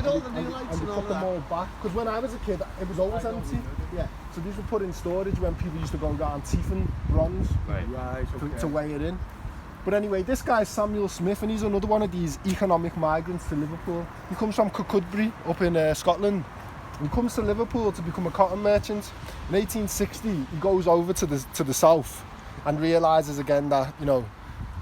With all the new lights and all put them all back. Because when I was a kid, it was always empty. Yeah. So these were put in storage when people used to go and get Antietam bronze to weigh it in. But anyway, this guy's Samuel Smith, and he's another one of these economic migrants to Liverpool. He comes from Kirkcudbright up in Scotland. He comes to Liverpool to become a cotton merchant. In 1860, he goes over to the south and realises again that, you know,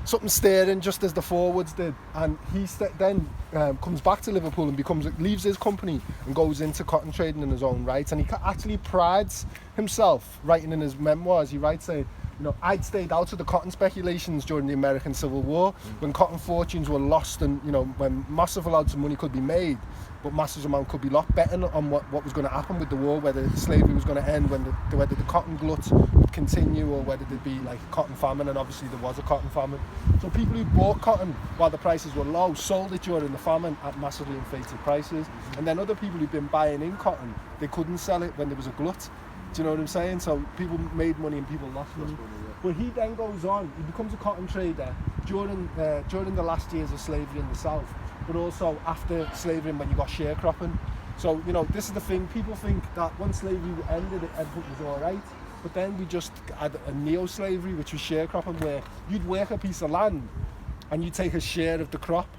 something's stirring just as the forwards did. And he then comes back to Liverpool and leaves his company and goes into cotton trading in his own right. And he actually prides himself, writing in his memoirs, he writes, saying, you know, I'd stayed out of the cotton speculations during the American Civil War, when cotton fortunes were lost and, you know, when massive amounts of money could be made, but massive amount could be lost, betting on what was going to happen with the war, whether slavery was going to end, whether the cotton glut would continue, or whether there'd be like cotton famine. And obviously there was a cotton famine. So people who bought cotton while the prices were low sold it during the famine at massively inflated prices. And then other people who'd been buying in cotton, they couldn't sell it when there was a glut. Do you know what I'm saying? So people made money and people lost money. But he then goes on, he becomes a cotton trader during the last years of slavery in the South, but also after slavery when you got sharecropping. So, you know, this is the thing, people think that once slavery ended, everything was all right. But then we just had a neo-slavery, which was sharecropping, where you'd work a piece of land and you'd take a share of the crop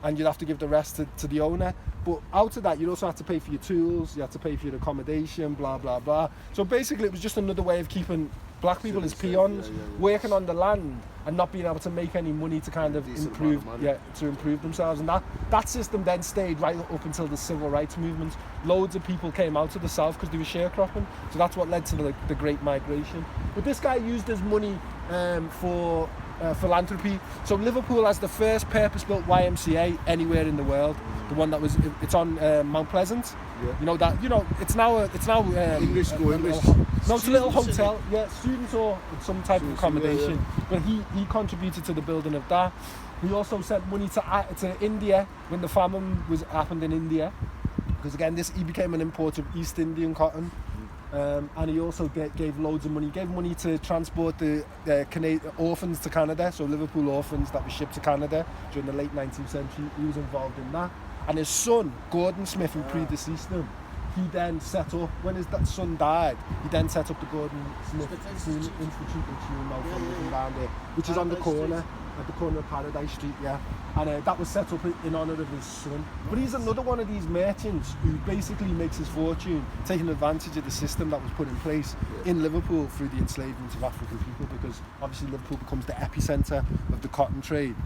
and you'd have to give the rest to the owner. But out of that, you'd also have to pay for your tools, you had to pay for your accommodation, blah, blah, blah. So basically it was just another way of keeping black people as peons, working on the land and not being able to make any money to kind of improve themselves. And that system then stayed right up until the civil rights movement. Loads of people came out of the South because they were sharecropping. So that's what led to the Great Migration. But this guy used his money for philanthropy. So Liverpool has the first purpose-built YMCA anywhere in the world. The one it's on Mount Pleasant. Yeah. It's now English school. No, it's a little hotel. Yeah, students or some type of accommodation. Yeah. But he contributed to the building of that. He also sent money to India when the famine happened in India, because again he became an importer of East Indian cotton. And he also gave loads of money. He gave money to transport the orphans to Canada, so Liverpool orphans that were shipped to Canada during the late 19th century. He was involved in that. And his son, Gordon Smith, who predeceased him, he then set up, when his son died, he then set up the Gordon Smith Institute in down there, which is on the corner, at the corner of Paradise Street, yeah. And that was set up in honour of his son. But he's another one of these merchants who basically makes his fortune taking advantage of the system that was put in place in Liverpool through the enslavement of African people, because obviously Liverpool becomes the epicentre of the cotton trade.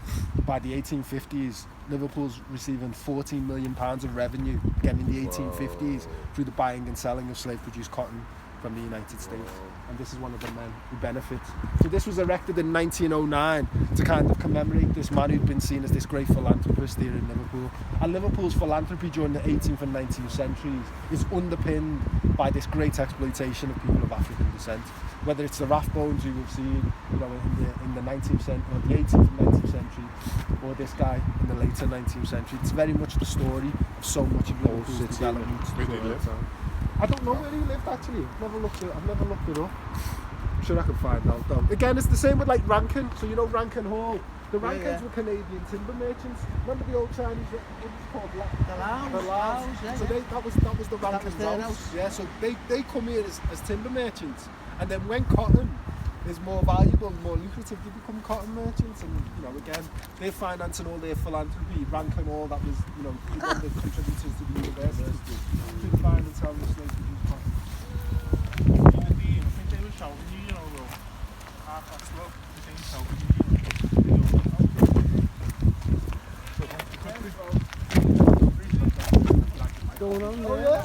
By the 1850s, Liverpool's receiving £14 million of revenue, again in the 1850s, through the buying and selling of slave-produced cotton from the United States. And this is one of the men who benefits. So this was erected in 1909 to kind of commemorate this man who'd been seen as this great philanthropist here in Liverpool. And Liverpool's philanthropy during the 18th and 19th centuries is underpinned by this great exploitation of people of African descent. Whether it's the Rathbones who we've seen, in the 19th century, or the 18th and 19th century, or this guy in the later 19th century. It's very much the story of so much of Liverpool's development. I don't know where he lived actually. I've never looked it up. I'm sure I can find out though. Again, it's the same with like Rankin. So you know Rankin Hall. The Rankins were Canadian timber merchants. Remember the old Chinese? What was it called? The Laos. Yeah, so that was the Rankins house. Yeah. So they come here as timber merchants, and then when cotton is more valuable, more lucrative, they become cotton merchants. And again, they're financing all their philanthropy. Rankin Hall, that was one of the contributors to the university. Through the buying and selling of slave-produced cotton. I think they were shouting you, though. Half that slow. I think shouting you. Going on there.